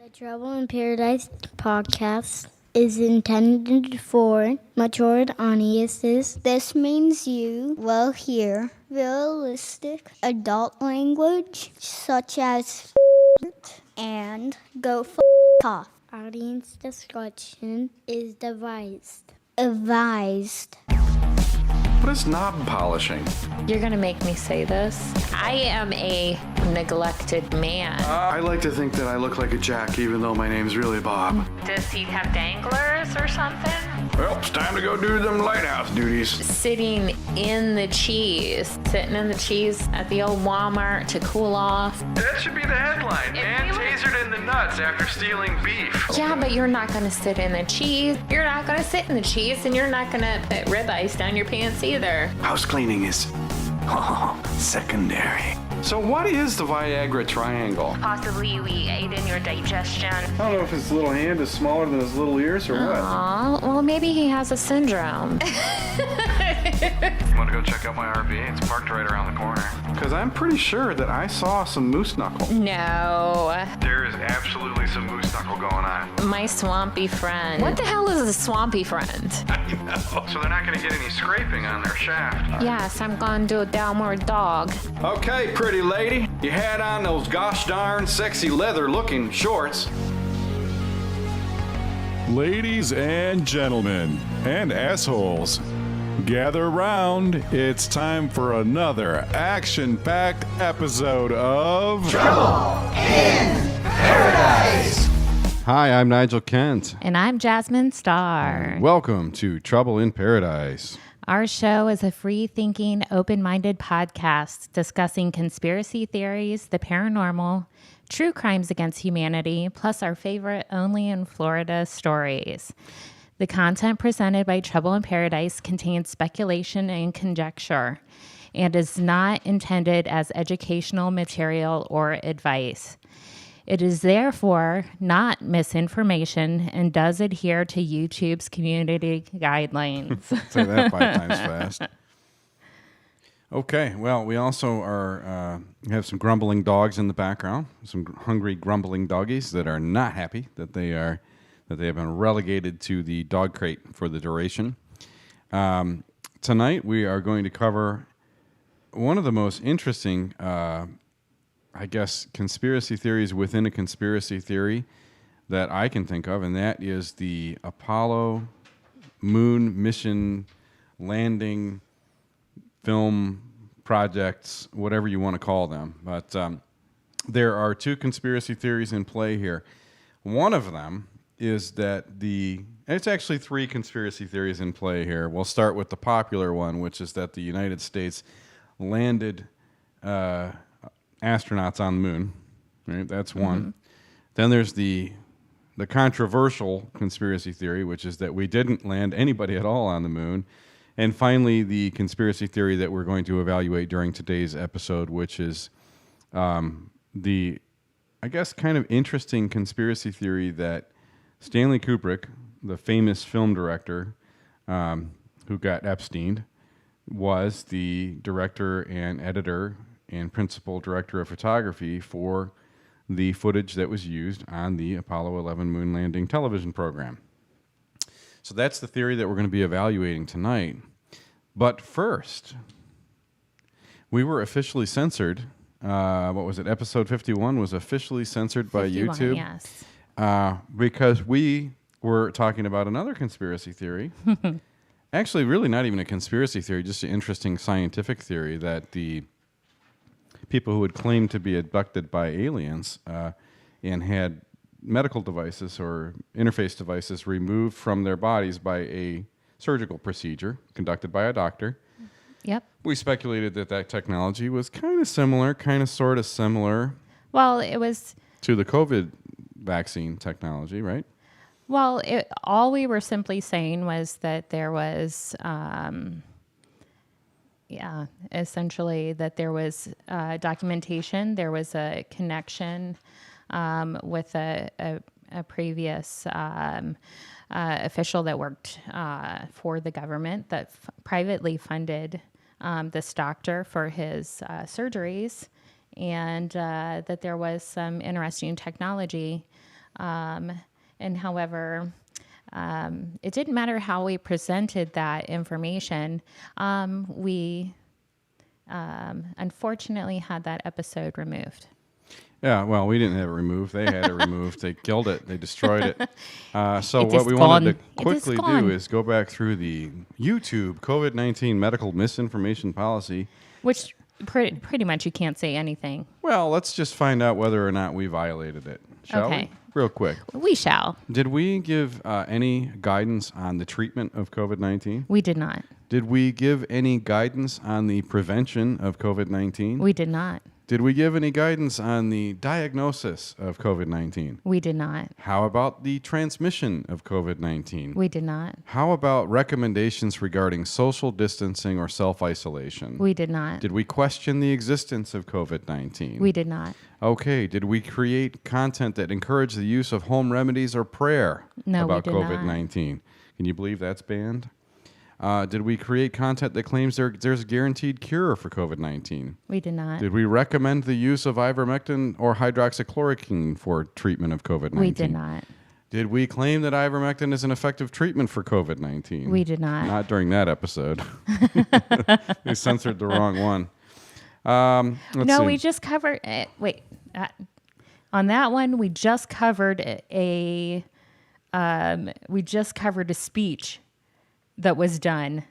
The Trouble in Paradise podcast is intended for mature audiences. This means you will hear realistic adult language such as and go off. Audience discretion is advised. What is knob polishing? You're going to make me say this. I am a neglected man. I like to think that I look like a Jack, even though my name's really Bob. Does he have danglers or something? Well, it's time to go do them lighthouse duties. Sitting in the cheese at the old Walmart to cool off. That should be the headline. Man tasered in the nuts after stealing beef. Yeah, but you're not going to sit in the cheese. You're not going to sit in the cheese, and you're not going to put ribeyes down your pants either. House cleaning is secondary. So what is the Viagra triangle? Possibly we aid in your digestion. I don't know if his little hand is smaller than his little ears or what. Aw, well, maybe he has a syndrome. Want to go check out my RV? It's parked right around the corner. Because I'm pretty sure that I saw some moose knuckle. No. There is absolutely some moose knuckle going on. My swampy friend. What the hell is a swampy friend? I know. So they're not going to get any scraping on their shaft. Yes, I'm going to do a downward dog. Okay, pretty lady. You had on those gosh darn sexy leather-looking shorts. Ladies and gentlemen, and assholes, gather around. It's time for another action-packed episode of Trouble in Paradise. Hi, I'm Nigel Kent. And I'm Jasmine Starr. Welcome to Trouble in Paradise. Our show is a free-thinking, open-minded podcast discussing conspiracy theories, the paranormal, true crimes against humanity, plus our favorite only in Florida stories. The content presented by Trouble in Paradise contains speculation and conjecture and is not intended as educational material or advice. It is therefore not misinformation and does adhere to YouTube's community guidelines. Say that 5 times fast. Okay, well, we also have some grumbling dogs in the background, some hungry, grumbling doggies that are not happy that they have been relegated to the dog crate for the duration. Tonight, we are going to cover one of the most interesting conspiracy theories within a conspiracy theory that I can think of, and that is the Apollo moon mission landing film projects, whatever you want to call them. But there are 2 conspiracy theories in play here. One of them is that it's actually 3 conspiracy theories in play here. We'll start with the popular one, which is that the United States landed astronauts on the moon. Right? That's one. Mm-hmm. Then there's the controversial conspiracy theory, which is that we didn't land anybody at all on the moon. And finally, the conspiracy theory that we're going to evaluate during today's episode, which is kind of interesting conspiracy theory that Stanley Kubrick, the famous film director who got Epsteined, was the director and editor and principal director of photography for the footage that was used on the Apollo 11 moon landing television program. So that's the theory that we're going to be evaluating tonight. But first, we were officially censored. Episode 51 was officially censored by YouTube. Yes. Because we were talking about another conspiracy theory. Actually, really not even a conspiracy theory, just an interesting scientific theory that the people who had claimed to be abducted by aliens and had medical devices or interface devices removed from their bodies by a surgical procedure conducted by a doctor. Yep. We speculated that technology was kind of similar Well, it was to the COVID vaccine technology, right? Well, all we were simply saying was that there was, essentially that there was documentation, there was a connection with a previous official that worked for the government that privately funded this doctor for his surgeries, and that there was some interesting technology And however, it didn't matter how we presented that information. We unfortunately had that episode removed. Yeah, well, we didn't have it removed. They had it removed. They killed it. They destroyed it. So It what is we wanted gone. to It is quickly gone. do is go back through the YouTube COVID-19 medical misinformation policy. Which pretty much you can't say anything. Well, let's just find out whether or not we violated it, shall Okay. we? Real quick. We shall. Did we give any guidance on the treatment of COVID-19? We did not. Did we give any guidance on the prevention of COVID-19? We did not. Did we give any guidance on the diagnosis of COVID-19? We did not. How about the transmission of COVID-19? We did not. How about recommendations regarding social distancing or self-isolation? We did not. Did we question the existence of COVID-19? We did not. Okay. Did we create content that encouraged the use of home remedies or prayer No, we about did not. COVID-19? Can you believe that's banned? Did we create content that claims there's a guaranteed cure for COVID-19? We did not. Did we recommend the use of ivermectin or hydroxychloroquine for treatment of COVID-19? We did not. Did we claim that ivermectin is an effective treatment for COVID-19? We did not. Not during that episode. They censored the wrong one. Let's see. We just covered. On that one, we just covered a speech that was done.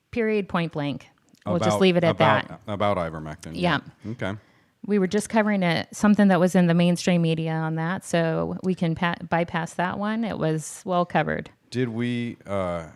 Period. Point blank. We'll just leave it at that. About ivermectin. Yeah. Okay. We were just covering something that was in the mainstream media on that, so we can bypass that one. It was well covered. Did we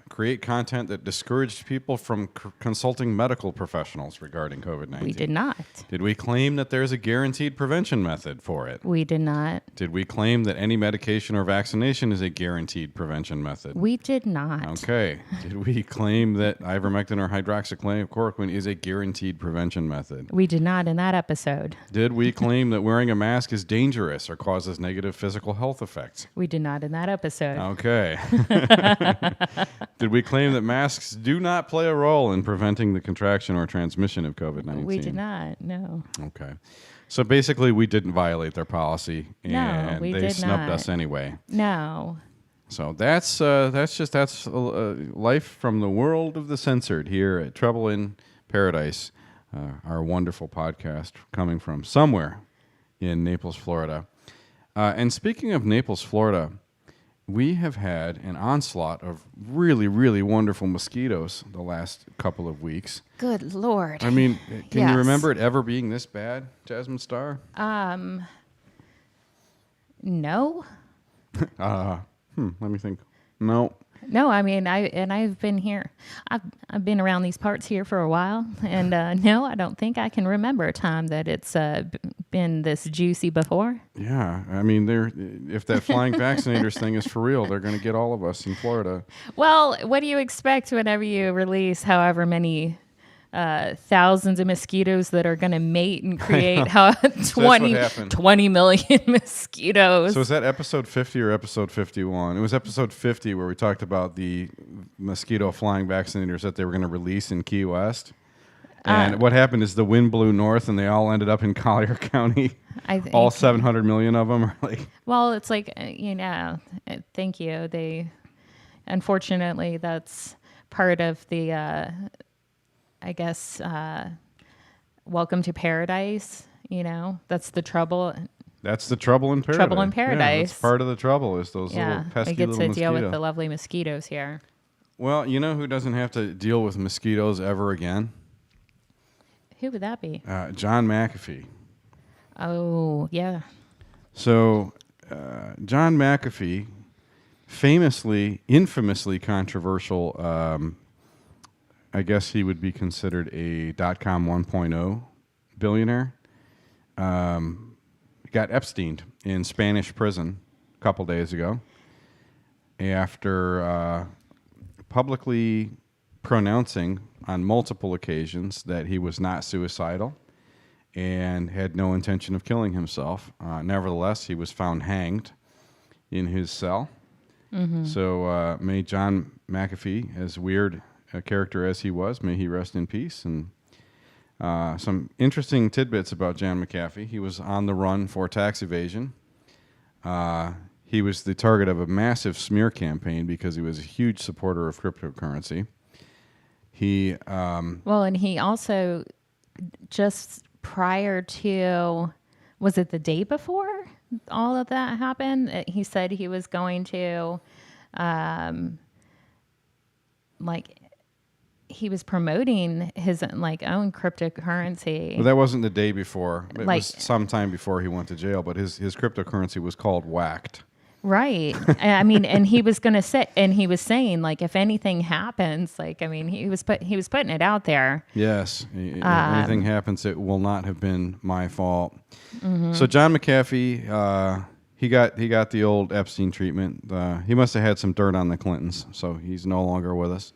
create content that discouraged people from consulting medical professionals regarding COVID-19? We did not. Did we claim that there's a guaranteed prevention method for it? We did not. Did we claim that any medication or vaccination is a guaranteed prevention method? We did not. Okay. Did we claim that ivermectin or hydroxychloroquine is a guaranteed prevention method? We did not in that episode. Did we claim that wearing a mask is dangerous or causes negative physical health effects? We did not in that episode. Okay. Did we claim that masks do not play a role in preventing the contraction or transmission of COVID-19? We did not. No. Okay. So basically, we didn't violate their policy, and we they did snubbed not. us anyway. No. So that's life from the world of the censored here at Trouble in Paradise, our wonderful podcast coming from somewhere in Naples, Florida. And speaking of Naples, Florida, we have had an onslaught of really, really wonderful mosquitoes the last couple of weeks. Good Lord. I mean, can Yes. you remember it ever being this bad, Jasmine Starr? No. Let me think. No. No, I mean, I've been here. I've been around these parts here for a while, and no, I don't think I can remember a time that it's been this juicy before. Yeah, I mean, if that flying vaccinators thing is for real, they're going to get all of us in Florida. Well, what do you expect whenever you release however many thousands of mosquitoes that are going to mate and create 20 million mosquitoes? So is that episode 50 or episode 51? It was episode 50 where we talked about the mosquito flying vaccinators that they were going to release in Key West. And what happened is the wind blew north and they all ended up in Collier County. I think, all 700 million of them are like... Well, it's like, thank you. Unfortunately, that's part of the... I guess, welcome to paradise, that's the trouble. That's the trouble in paradise. Trouble in paradise. Yeah, that's part of the trouble is those little pesky we get little to deal with mosquitoes. the lovely mosquitoes here. Well, you know who doesn't have to deal with mosquitoes ever again? Who would that be? John McAfee. Oh, yeah. So, John McAfee, infamously controversial, I guess he would be considered a .com 1.0 billionaire. Got Epsteined in Spanish prison a couple days ago after publicly pronouncing on multiple occasions that he was not suicidal and had no intention of killing himself. Nevertheless, he was found hanged in his cell. Mm-hmm. So may John McAfee, as weird a character as he was, may he rest in peace. And some interesting tidbits about John McAfee. He was on the run for tax evasion. He was the target of a massive smear campaign because he was a huge supporter of cryptocurrency. He and he also, just prior to, was it the day before all of that happened? He said he was going to, he was promoting his own cryptocurrency. Well, that wasn't the day before. It Like- was sometime before he went to jail, but his cryptocurrency was called Whacked. Right. I mean, and he was going to say, and he was saying, if anything happens, he was putting it out there. Yes. If anything happens, it will not have been my fault. So John McAfee, he got the old Epstein treatment. He must have had some dirt on the Clintons, so he's no longer with us.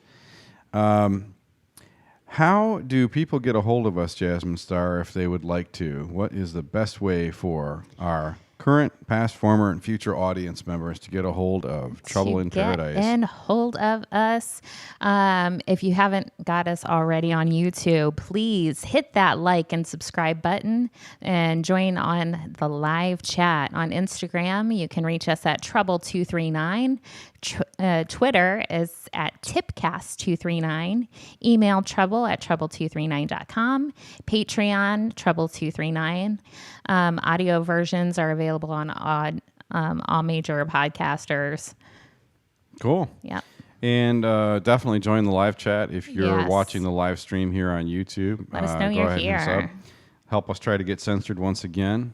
How do people get a hold of us, Jasmine Star, if they would like to? What is the best way for our current, past, former, and future audience members to get a hold of Trouble in Paradise? Get in hold of us. If you haven't got us already on YouTube, please hit that like and subscribe button and join on the live chat on Instagram. You can reach us at Trouble239. Twitter is at Tipcast239. Email trouble@trouble239.com. Patreon, Trouble239. Audio versions are available on all major podcasters. Cool. Yep. And definitely join the live chat if you're Yes. watching the live stream here on YouTube. Let us know go you're ahead and sub. here. Help us try to get censored once again.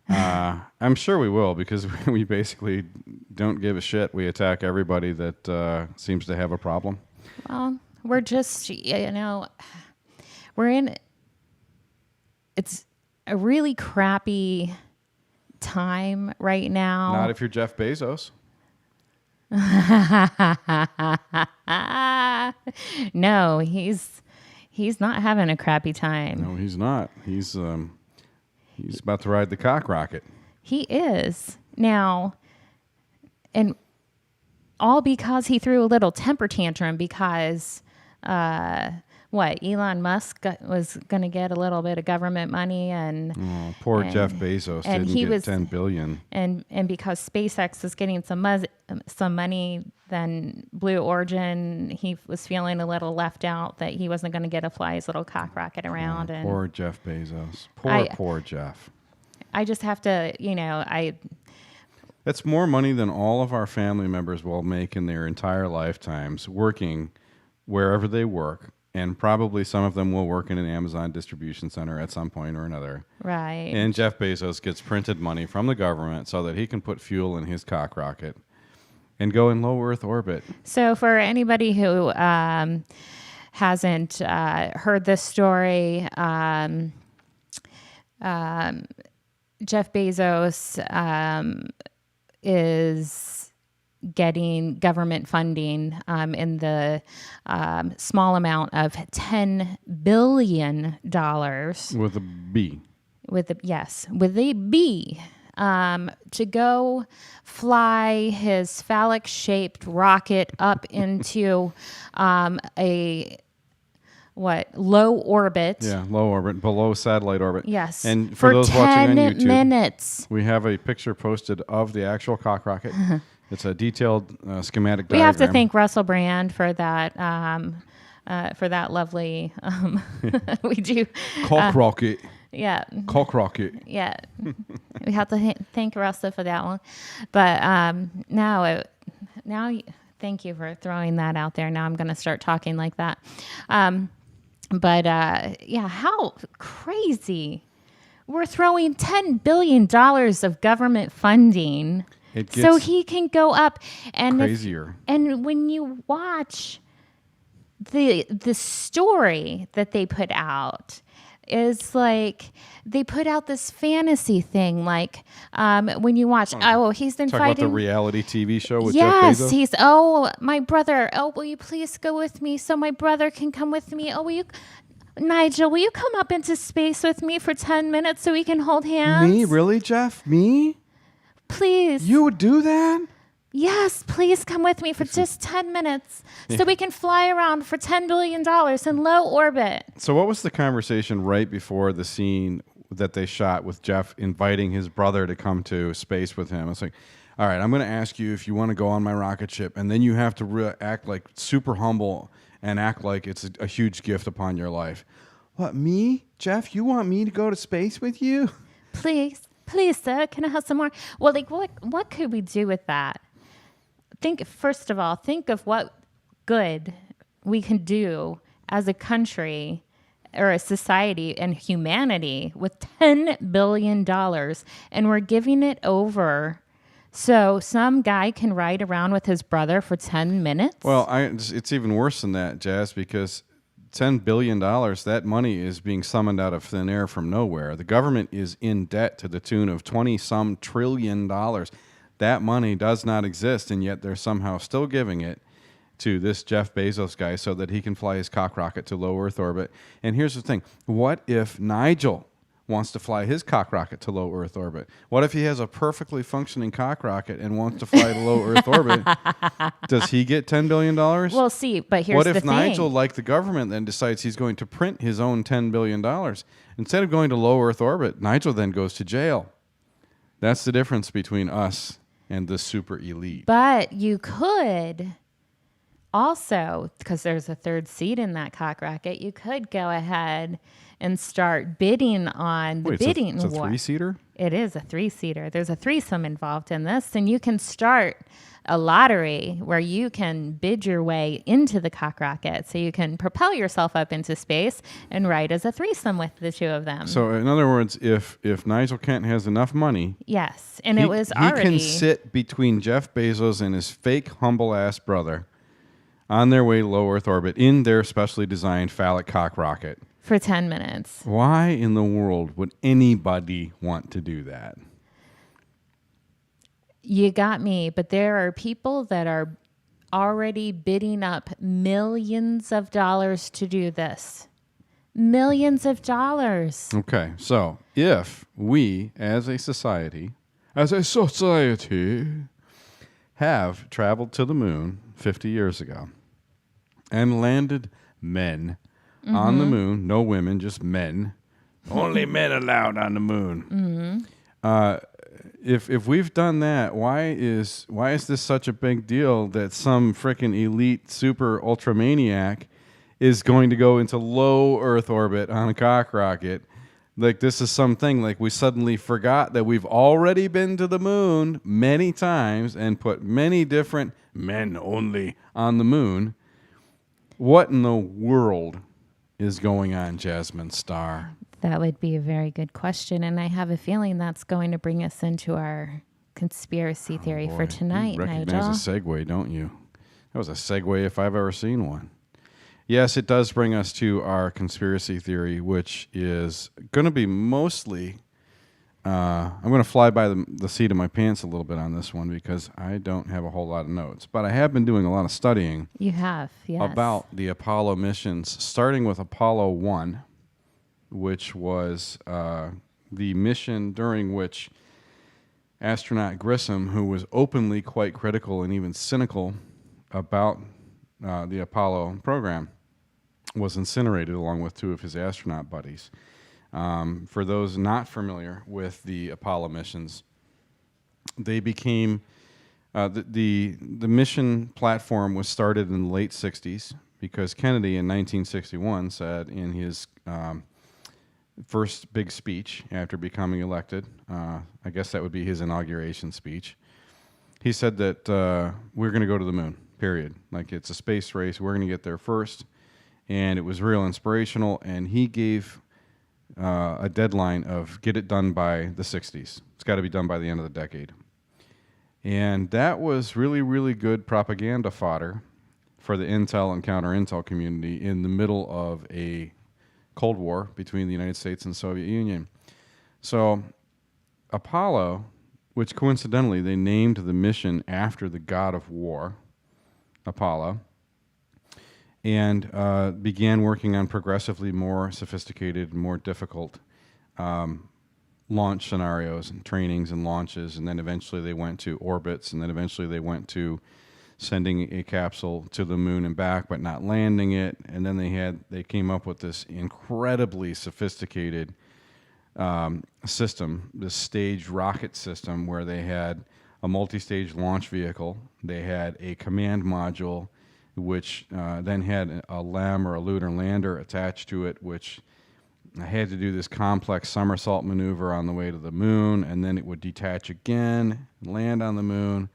I'm sure we will, because we basically don't give a shit. We attack everybody that seems to have a problem. Well, we're just, we're in, it's a really crappy time right now. Not if you're Jeff Bezos. No, he's not having a crappy time. No, he's not. He's about to ride the cock rocket. He is. Now, and all because he threw a little temper tantrum because, Elon Musk was going to get a little bit of government money and... Oh, poor Jeff Bezos and didn't he get was- $10 billion. And because SpaceX was getting some money, then Blue Origin, he was feeling a little left out that he wasn't going to get to fly his little cock rocket around. And Poor Jeff Bezos. Poor Jeff. I just have to, That's more money than all of our family members will make in their entire lifetimes working wherever they work. And probably some of them will work in an Amazon distribution center at some point or another. right. And Jeff Bezos gets printed money from the government so that he can put fuel in his cock rocket and go in low Earth orbit. So for anybody who hasn't heard this story, Jeff Bezos is getting government funding in the small amount of $10 billion With a B. with a B, to go fly his phallic-shaped rocket up into low orbit. Yeah, low orbit, below satellite orbit. Yes. And for those 10 watching on YouTube, minutes. we have a picture posted of the actual cock rocket. It's a detailed schematic We diagram. have to thank Russell Brand for that lovely. We do. Cock rocket. Yeah. Cock rocket. Yeah. We have to thank Russell for that one. But now, thank you for throwing that out there. Now I'm going to start talking like that. How crazy. We're throwing $10 billion of government funding It so gets he can go up. And crazier. and when you watch the story that they put out, is like they put out this fantasy thing, when you watch, he's been Talk about fighting the reality TV show with yes, Jeff Bezos. he's my brother. Oh, will you please go with me so my brother can come with me? Oh, Nigel, will you come up into space with me for 10 minutes so we can hold hands? Me? Really, Jeff? Me? Please. You would do that? Yes, please come with me for just 10 minutes so we can fly around for $10 billion in low orbit. So what was the conversation right before the scene that they shot with Jeff inviting his brother to come to space with him? It's like, all right, I'm going to ask you if you want to go on my rocket ship, and then you have to act like super humble and act like it's a huge gift upon your life. What, me? Jeff, you want me to go to space with you? Please, sir, can I have some more? Well, like, what could we do with that? First of all, think of what good we can do as a country or a society and humanity with $10 billion, and we're giving it over so some guy can ride around with his brother for 10 minutes? Well, it's even worse than that, Jazz, because $10 billion, that money is being summoned out of thin air from nowhere. The government is in debt to the tune of 20-some trillion dollars. That money does not exist, and yet they're somehow still giving it to this Jeff Bezos guy so that he can fly his cock rocket to low Earth orbit. And here's the thing. What if Nigel wants to fly his cock rocket to low Earth orbit? What if he has a perfectly functioning cock rocket and wants to fly to low Earth orbit? Does he get $10 billion? We'll see, but here's what the if thing. Nigel, like the government, then decides he's going to print his own $10 billion? Instead of going to low Earth orbit, Nigel then goes to jail. That's the difference between us and the super elite. But you could also, because there's a third seat in that cock rocket, you could go ahead and start bidding on the bidding war. It's a three-seater? It is a three-seater. There's a threesome involved in this, and you can start a lottery where you can bid your way into the cock rocket, so you can propel yourself up into space and ride as a threesome with the two of them. So, in other words, if Nigel Kent has enough money, yes, and it was already he can sit between Jeff Bezos and his fake humble-ass brother on their way to low Earth orbit in their specially designed phallic cock rocket. For 10 minutes. Why in the world would anybody want to do that? You got me, but there are people that are already bidding up millions of dollars to do this. Millions of dollars. Okay, so if we as a society have traveled to the moon 50 years ago and landed men on the moon, no women, just men, only men allowed on the moon. If we've done that, why is this such a big deal that some frickin' elite super ultramaniac is going to go into low Earth orbit on a cock rocket? Like, this is something like we suddenly forgot that we've already been to the moon many times and put many different men only on the moon. What in the world is going on, Jasmine Starr? That would be a very good question, and I have a feeling that's going to bring us into our conspiracy theory for tonight, you recognize Nigel. a segue, don't you? That was a segue if I've ever seen one. Yes, it does bring us to our conspiracy theory, which is going to be mostly... I'm going to fly by the seat of my pants a little bit on this one because I don't have a whole lot of notes. But I have been doing a lot of studying. You have, yes. About the Apollo missions, starting with Apollo 1, which was the mission during which astronaut Grissom, who was openly quite critical and even cynical about the Apollo program, was incinerated along with two of his astronaut buddies. For those not familiar with the Apollo missions, they became the mission platform was started in the late 60s because Kennedy in 1961 said in his first big speech after becoming elected, I guess that would be his inauguration speech, he said that we're going to go to the moon, period. Like, it's a space race. We're going to get there first. And it was real inspirational, and he gave a deadline of get it done by the 60s. It's got to be done by the end of the decade. And that was really, really good propaganda fodder for the intel and counter-intel community in the middle of a Cold War between the United States and the Soviet Union. So Apollo, which coincidentally they named the mission after the god of war, Apollo, and began working on progressively more sophisticated, more difficult launch scenarios and trainings and launches, and then eventually they went to orbits, and then eventually they went to sending a capsule to the moon and back, but not landing it, and then they came up with this incredibly sophisticated system, this staged rocket system, where they had a multi-stage launch vehicle. They had a command module, which then had a LEM or a lunar lander attached to it, which had to do this complex somersault maneuver on the way to the moon, and then it would detach again, land on the moon,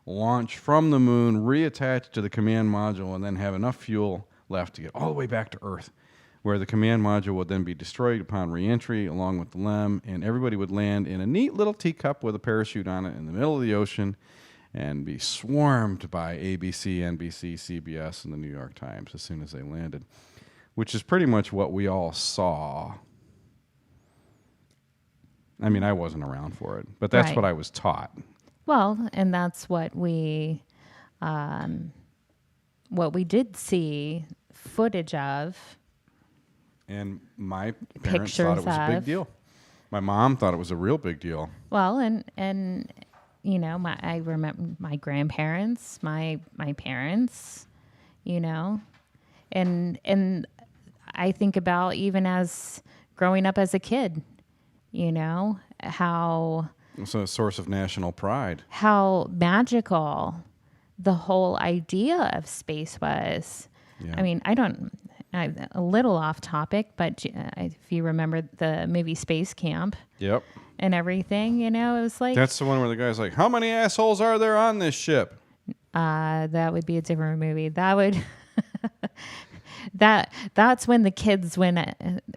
launch from the moon, reattach to the command module, and then have enough fuel left to get all the way back to Earth, where the command module would then be destroyed upon reentry along with the LEM, and everybody would land in a neat little teacup with a parachute on it in the middle of the ocean and be swarmed by ABC, NBC, CBS, and the New York Times as soon as they landed, which is pretty much what we all saw. I mean, I wasn't around for it, but that's what I was taught. Well, and that's what we did see footage of. And my parents thought it was a big deal. My mom thought it was a real big deal. Well, and you know, I remember my grandparents, my parents, you know, and I think about even as growing up as a kid, you know, how it's a source of national pride. How magical the whole idea of space was. Yeah. I mean, I'm a little off topic, but if you remember the movie Space Camp. Yep. And everything, you know, it was like... That's the one where the guy's like, how many assholes are there on this ship? That would be a different movie. That would... That's when the kids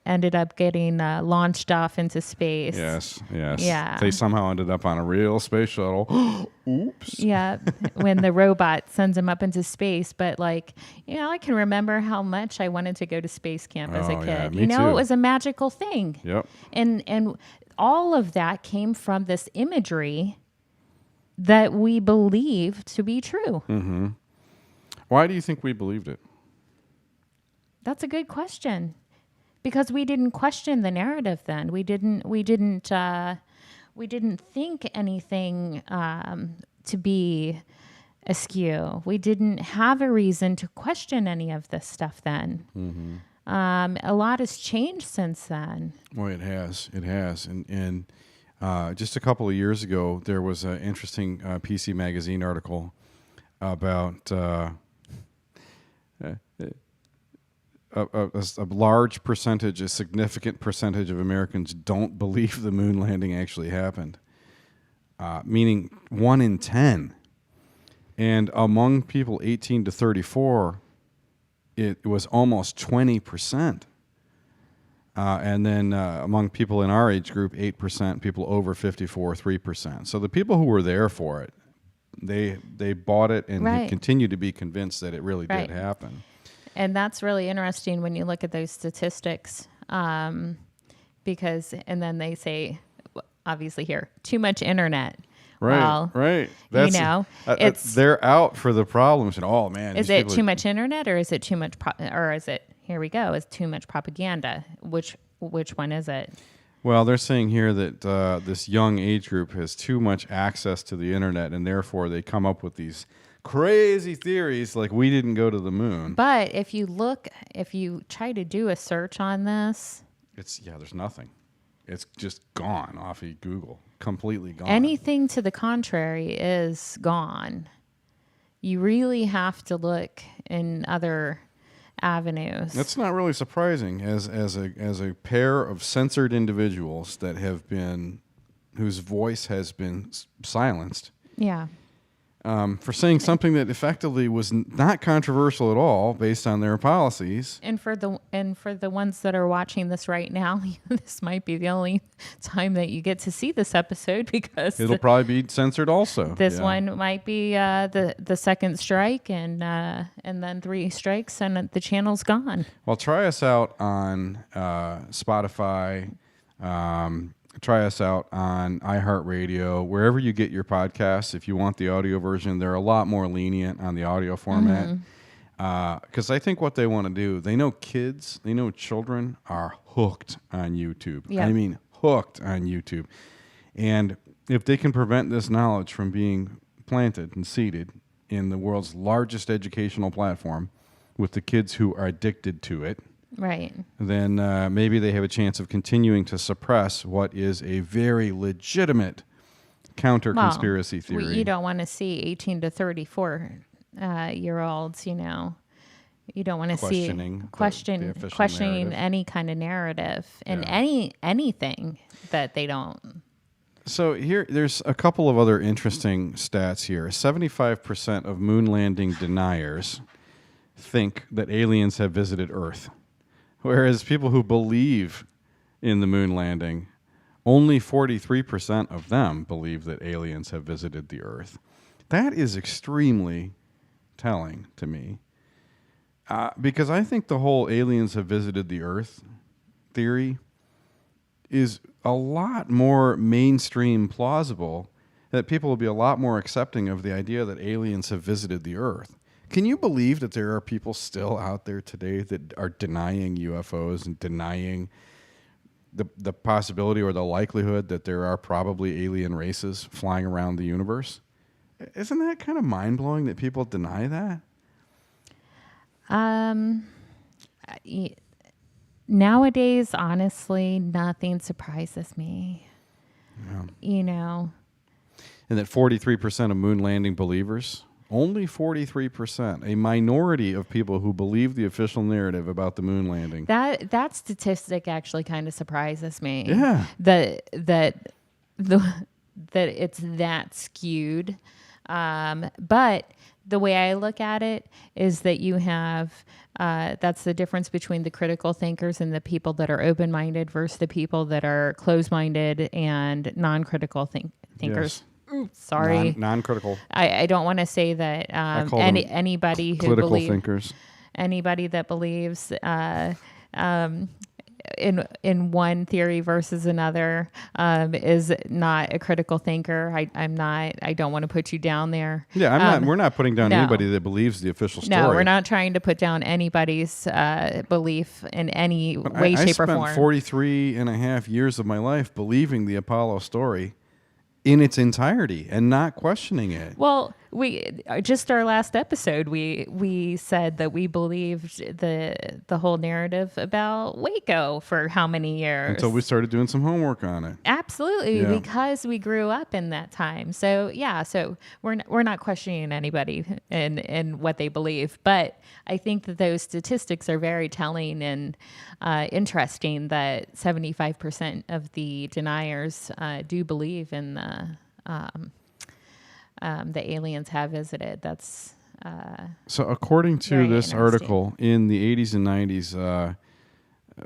ended up getting launched off into space. Yes. Yeah. They somehow ended up on a real space shuttle. Oops. Yeah, when the robot sends them up into space. But like, you know, I can remember how much I wanted to go to space camp as a kid. Yeah, me you know, too. It was a magical thing. Yep. And all of that came from this imagery that we believed to be true. Mm-hmm. Why do you think we believed it? That's a good question. Because we didn't question the narrative then. We didn't think anything to be askew. We didn't have a reason to question any of this stuff then. Mm-hmm. A lot has changed since then. Well, it has. And just a couple of years ago, there was an interesting PC Magazine article about a large percentage, a significant percentage of Americans don't believe the moon landing actually happened, meaning 1 in 10. And among people 18 to 34, it was almost 20%. And then among people in our age group, 8%, people over 54, 3%. So the people who were there for it, they bought it and have continued to be convinced that it really did happen. And that's really interesting when you look at those statistics, because, and then they say, obviously here, too much internet. Right, well, right. That's, you know, they're out for the problems. And oh man, is it too much internet, or is it too much, or is it, here we go, is too much propaganda? Which one is it? Well, they're saying here that this young age group has too much access to the internet, and therefore they come up with these crazy theories like we didn't go to the moon. But if you try to do a search on this, there's nothing. It's just gone off of Google, completely gone. Anything to the contrary is gone. You really have to look in other avenues. That's not really surprising as a pair of censored individuals that have been, whose voice has been silenced. Yeah. For saying something that effectively was not controversial at all based on their policies. And for the ones that are watching this right now, this might be the only time that you get to see this episode, because it'll probably be censored also. This one might be the second strike, and then 3 strikes and the channel's gone. Well, try us out on Spotify. Try us out on iHeartRadio, wherever you get your podcasts. If you want the audio version, they're a lot more lenient on the audio format. Because I think what they want to do, they know children are hooked on YouTube. Yeah. I mean, hooked on YouTube. And if they can prevent this knowledge from being planted and seeded in the world's largest educational platform with the kids who are addicted to it, right, then maybe they have a chance of continuing to suppress what is a very legitimate counter conspiracy theory. You don't want to see 18 to 34 year olds, you don't want to see the official questioning narrative. any kind of narrative and anything that they don't. So there's a couple of other interesting stats here. 75% of moon landing deniers think that aliens have visited Earth, whereas people who believe in the moon landing, only 43% of them believe that aliens have visited the Earth. That is extremely telling to me, because I think the whole aliens have visited the Earth theory is a lot more mainstream plausible, that people will be a lot more accepting of the idea that aliens have visited the Earth. Can you believe that there are people still out there today that are denying UFOs and denying the possibility or the likelihood that there are probably alien races flying around the universe? Isn't that kind of mind-blowing that people deny that? Nowadays, honestly, nothing surprises me. Yeah. And that 43% of moon landing believers, only 43%, a minority of people who believe the official narrative about the moon landing. That statistic actually kind of surprises me. Yeah. That it's that skewed. But the way I look at it is that you have, that's the difference between the critical thinkers and the people that are open-minded versus the people that are closed-minded and non-critical thinkers. Yes. Sorry. Non-critical. I don't want to say that anybody who Political thinkers. Anybody that believes in one theory versus another is not a critical thinker. I don't want to put you down there. Yeah, we're not putting down no. anybody that believes the official story. No, we're not trying to put down anybody's belief in any way, shape, or form. I spent 43 and a half years of my life believing the Apollo story in its entirety and not questioning it. Well, we just our last episode, we said that we believed the whole narrative about Waco for how many years? Until we started doing some homework on it. Absolutely, Yeah. because we grew up in that time. So so we're not questioning anybody in what they believe, but I think that those statistics are very telling and interesting. That 75% of the deniers do believe in the aliens have visited. That's so according to very this interesting. article, in the 80s and 90s,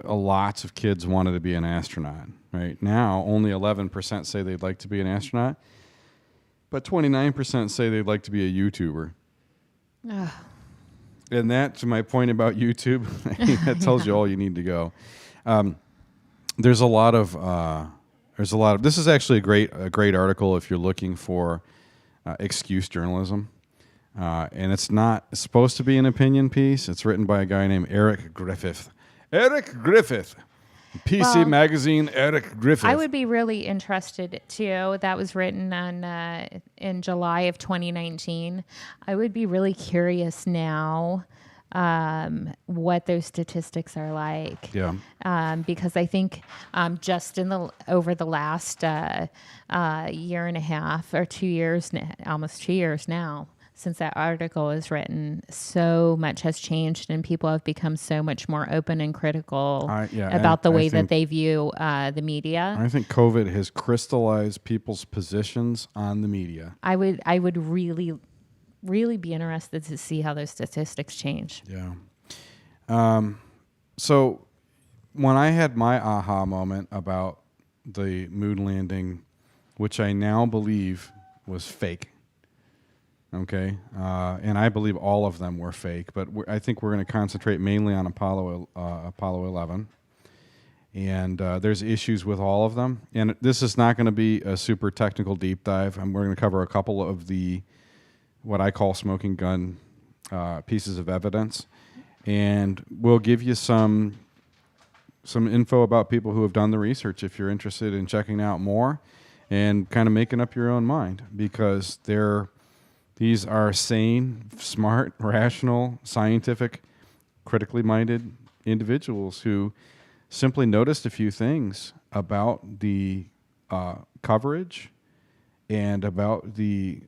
lots of kids wanted to be an astronaut. Right now, only 11% say they'd like to be an astronaut, but 29% say they'd like to be a YouTuber. And that's my point about YouTube. That tells you all you need to go. There's a lot of This is actually a great article if you're looking for excuse journalism, and it's not supposed to be an opinion piece. It's written by a guy named Eric Griffith. PC Magazine. Eric Griffith. I would be really interested too. That was written in July of 2019. I would be really curious now what those statistics are like. Yeah. Because I think just over the last year and a half or 2 years, almost 2 years now, since that article was written, so much has changed and people have become so much more open and critical about the way that they view the media. I think COVID has crystallized people's positions on the media. I would really be interested to see how those statistics change. Yeah. So when I had my aha moment about the moon landing, which I now believe was fake, okay, and I believe all of them were fake, but I think we're going to concentrate mainly on Apollo 11. And there's issues with all of them. And this is not going to be a super technical deep dive. We're going to cover a couple of the what I call smoking gun pieces of evidence, and we'll give you some info about people who have done the research if you're interested in checking out more and kind of making up your own mind, because these are sane, smart, rational, scientific, critically minded individuals who simply noticed a few things about the coverage and about the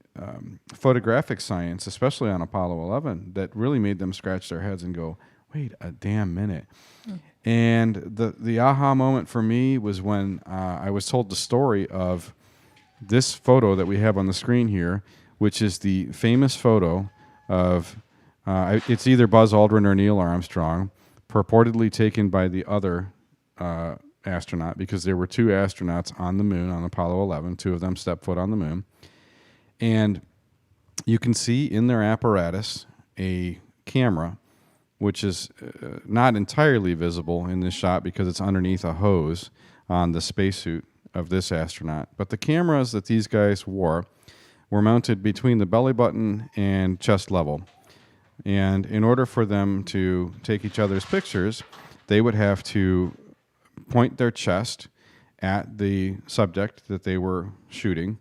photographic science, especially on Apollo 11, that really made them scratch their heads and go, wait a damn minute. And the aha moment for me was when I was told the story of this photo that we have on the screen here, which is the famous photo of, it's either Buzz Aldrin or Neil Armstrong, purportedly taken by the other astronaut, because there were 2 astronauts on the moon on Apollo 11. 2 of them stepped foot on the moon. And you can see in their apparatus a camera, which is not entirely visible in this shot because it's underneath a hose on the spacesuit of this astronaut. But the cameras that these guys wore were mounted between the belly button and chest level. And in order for them to take each other's pictures, they would have to point their chest at the subject that they were shooting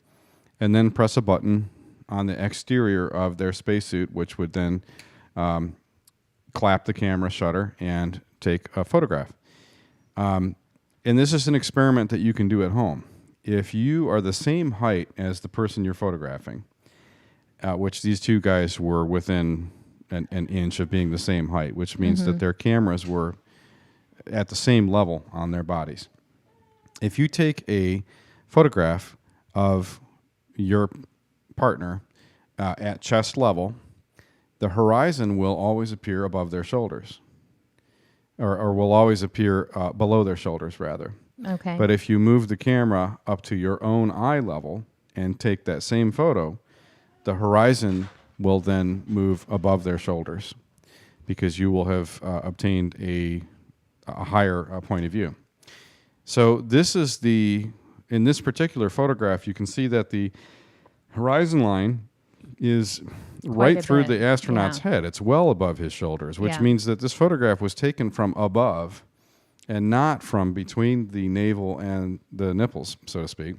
and then press a button on the exterior of their spacesuit, which would then clap the camera shutter and take a photograph. And this is an experiment that you can do at home. If you are the same height as the person you're photographing, which these 2 guys were within an inch of being the same height, which means that their cameras were at the same level on their bodies. If you take a photograph of your partner at chest level, the horizon will always appear above their shoulders, or will always appear below their shoulders, rather. Okay. But if you move the camera up to your own eye level and take that same photo, the horizon will then move above their shoulders because you will have obtained a higher point of view. So this is in this particular photograph, you can see that the horizon line is right through the astronaut's head. It's well above his shoulders, which means that this photograph was taken from above and not from between the navel and the nipples, so to speak.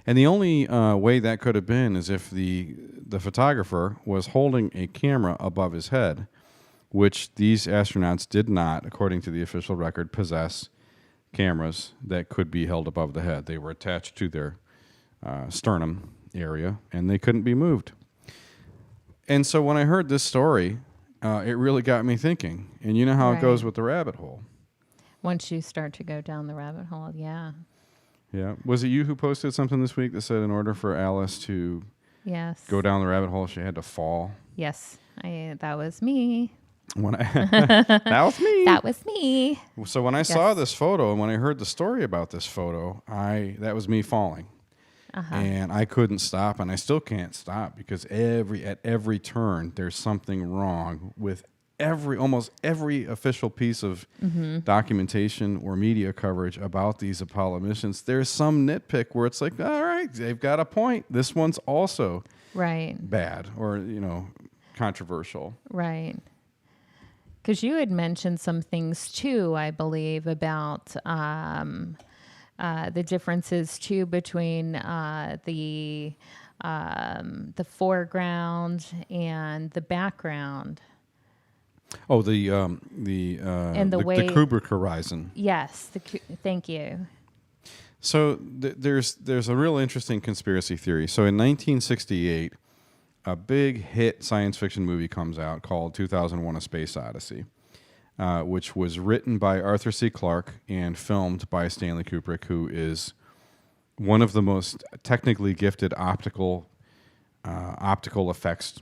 And the only way that could have been is if the photographer was holding a camera above his head, which these astronauts did not, according to the official record, possess cameras that could be held above the head. They were attached to their sternum area, and they couldn't be moved. And so when I heard this story, it really got me thinking. And you know how it goes with the rabbit hole. Once you start to go down the rabbit hole, yeah. Yeah. Was it you who posted something this week that said in order for Alice to go down the rabbit hole, she had to fall? Yes. That was me. That was me. That was me. So when I saw this photo and when I heard the story about this photo, that was me falling. And I couldn't stop, and I still can't stop because at every turn there's something wrong with almost every official piece of documentation or media coverage about these Apollo missions. There's some nitpick where it's like, all right, they've got a point. This one's also bad or controversial. Right. Because you had mentioned some things too, I believe, about the differences too between the foreground and the background. Oh, the Kubrick horizon. Yes, thank you. So there's a real interesting conspiracy theory. So in 1968, a big hit science fiction movie comes out called 2001: A Space Odyssey, which was written by Arthur C. Clarke and filmed by Stanley Kubrick, who is one of the most technically gifted optical effects,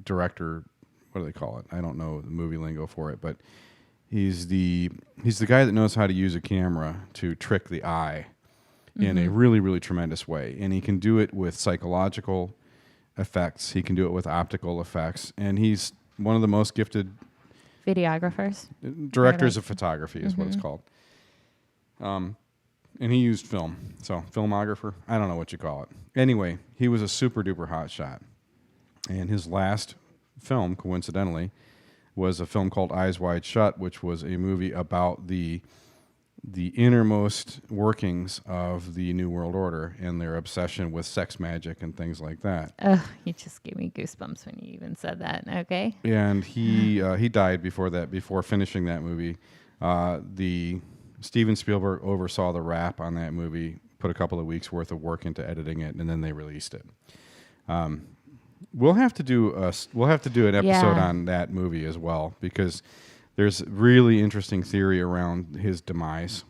director. What do they call it? I don't know the movie lingo for it, but he's the guy that knows how to use a camera to trick the eye in a really, really tremendous way. And he can do it with psychological effects. He can do it with optical effects. And he's one of the most gifted videographers. Directors of photography is what it's called. And he used film. So filmographer. I don't know what you call it. Anyway, he was a super duper hot shot. And his last film, coincidentally, was a film called Eyes Wide Shut, which was a movie about the innermost workings of the New World Order and their obsession with sex magic and things like that. You just gave me goosebumps when you even said that. Okay. And he died before finishing that movie. Steven Spielberg oversaw the wrap on that movie, put a couple of weeks worth of work into editing it, and then they released it. We'll have to do an episode on that movie as well, because there's really interesting theory around his demise,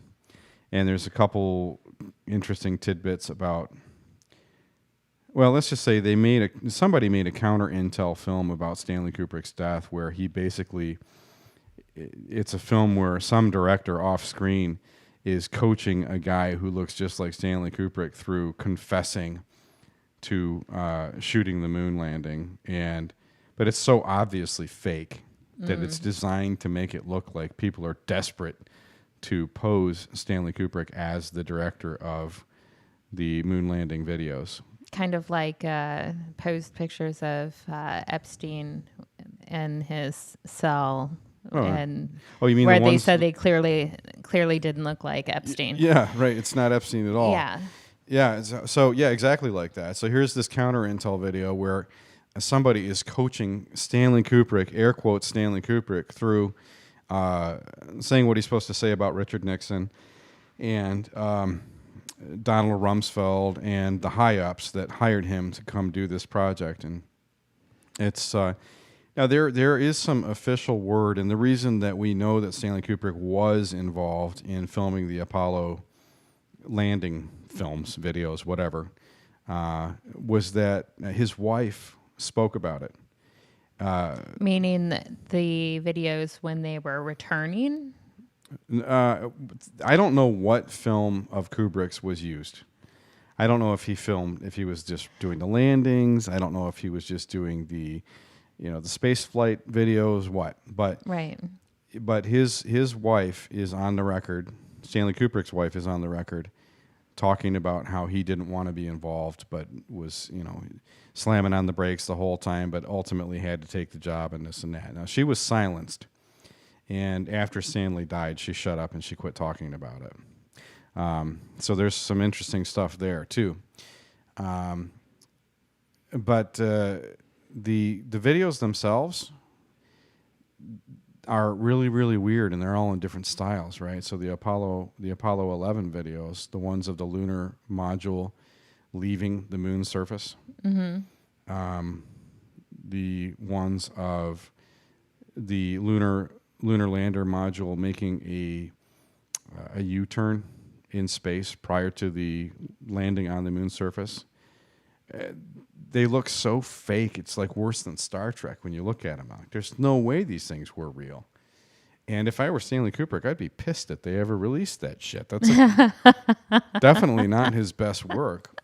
and there's a couple interesting tidbits about. Well, let's just say somebody made a counter intel film about Stanley Kubrick's death, where he basically, it's a film where some director off screen is coaching a guy who looks just like Stanley Kubrick through confessing to shooting the moon landing, but it's so obviously fake that it's designed to make it look like people are desperate to pose Stanley Kubrick as the director of the moon landing videos. Kind of like posed pictures of Epstein in his cell. And you mean where the they ones said they clearly didn't look like Epstein. Yeah, right. It's not Epstein at all. Yeah. Yeah. So exactly like that. So here's this counter intel video where somebody is coaching Stanley Kubrick, air quotes Stanley Kubrick, through saying what he's supposed to say about Richard Nixon and Donald Rumsfeld and the high-ups that hired him to come do this project. And it's now there is some official word, and the reason that we know that Stanley Kubrick was involved in filming the Apollo landing films, videos, whatever, was that his wife spoke about it. Meaning the videos when they were returning? I don't know what film of Kubrick's was used. I don't know if he was just doing the landings. I don't know if he was just doing the space flight videos, but Right. But his wife is on the record, Stanley Kubrick's wife is on the record, talking about how he didn't want to be involved, but was, slamming on the brakes the whole time, but ultimately had to take the job and this and that. Now, she was silenced. And after Stanley died, she shut up and she quit talking about it. So there's some interesting stuff there too. But the videos themselves are really, really weird, and they're all in different styles, right? So the Apollo 11 videos, the ones of the lunar module leaving the moon's surface, the ones of the lunar lander module making a U-turn in space prior to the landing on the moon's surface. They look so fake. It's like worse than Star Trek when you look at them. Like, there's no way these things were real. And if I were Stanley Kubrick, I'd be pissed that they ever released that shit. That's definitely not his best work.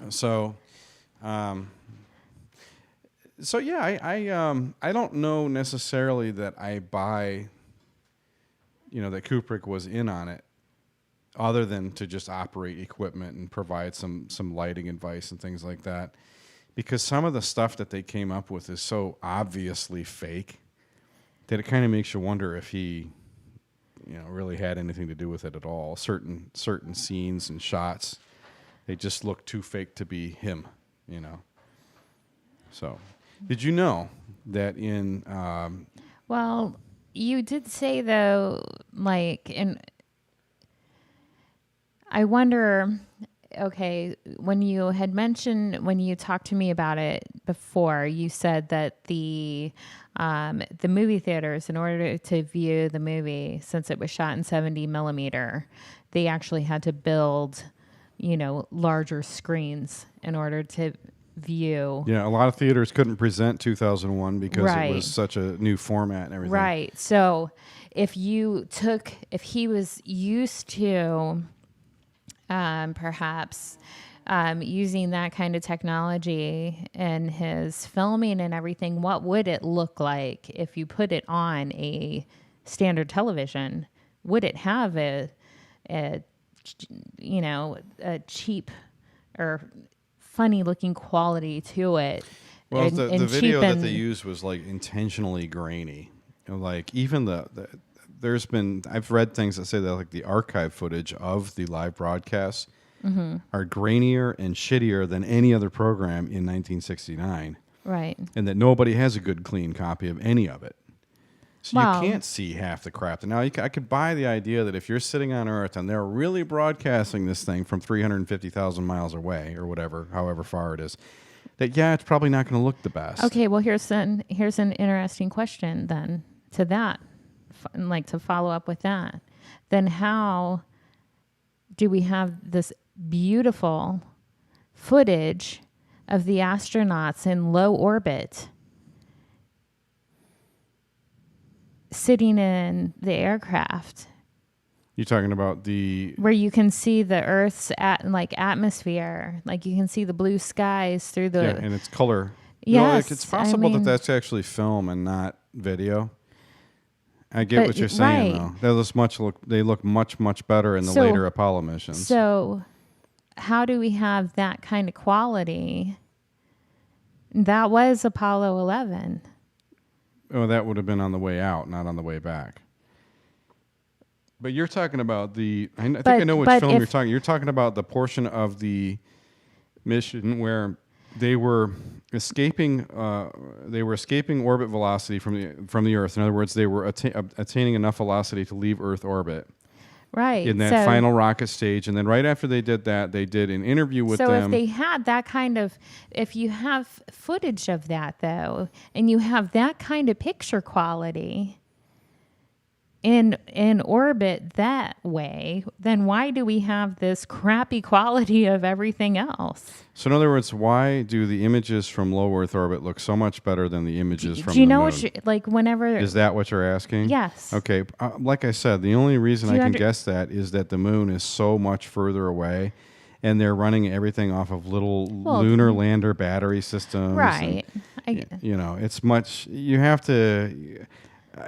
So yeah, I don't know necessarily that I buy, that Kubrick was in on it, other than to just operate equipment and provide some lighting advice and things like that, because some of the stuff that they came up with is so obviously fake that it kind of makes you wonder if he, really had anything to do with it at all. Certain scenes and shots, they just look too fake to be him, So, did you know that in... Well, you did say, though, I wonder, okay, when you talked to me about it before, you said that the movie theaters, in order to view the movie, since it was shot in 70 millimeter, they actually had to build, larger screens in order to view. Yeah, a lot of theaters couldn't present 2001 because it was such a new format and everything. Right. So if he was used to perhaps using that kind of technology in his filming and everything, what would it look like if you put it on a standard television? Would it have a cheap or funny looking quality to it? Well, the video that they used was like intentionally grainy. Even I've read things that say that like the archive footage of the live broadcasts are grainier and shittier than any other program in 1969. Right. And that nobody has a good, clean copy of any of it. So Wow. you can't see half the crap. Now, I could buy the idea that if you're sitting on Earth and they're really broadcasting this thing from 350,000 miles away or whatever, however far it is, that, yeah, it's probably not going to look the best. Okay, well, here's an interesting question then to that, like to follow up with that. Then how do we have this beautiful footage of the astronauts in low orbit sitting in the aircraft You're talking about the... where you can see the Earth's atmosphere, like you can see the blue skies through the... Yeah, and it's color. Yes, it's possible I mean- that that's actually film and not video. I get what you're saying, right. though. They look much, much better in the So- later Apollo missions. So how do we have that kind of quality? That was Apollo 11. Oh, that would have been on the way out, not on the way back. But you're talking about I think I know which film you're talking. You're talking about the portion of the mission where they were escaping. They were escaping orbit velocity from the Earth. In other words, they were attaining enough velocity to leave Earth orbit. Right. In that final rocket stage. And then right after they did that, they did an interview with them. So if they had that kind of, if you have footage of that though, and you have that kind of picture quality in orbit that way, then why do we have this crappy quality of everything else? So in other words, why do the images from low Earth orbit look so much better than the images from Do you the know moon? like whenever... Is that what you're asking? Yes. Okay. Like I said, the only reason Do I you can guess that is that the moon is so much further away, and they're running everything off of little lunar lander battery systems. Right. It's much. You have to.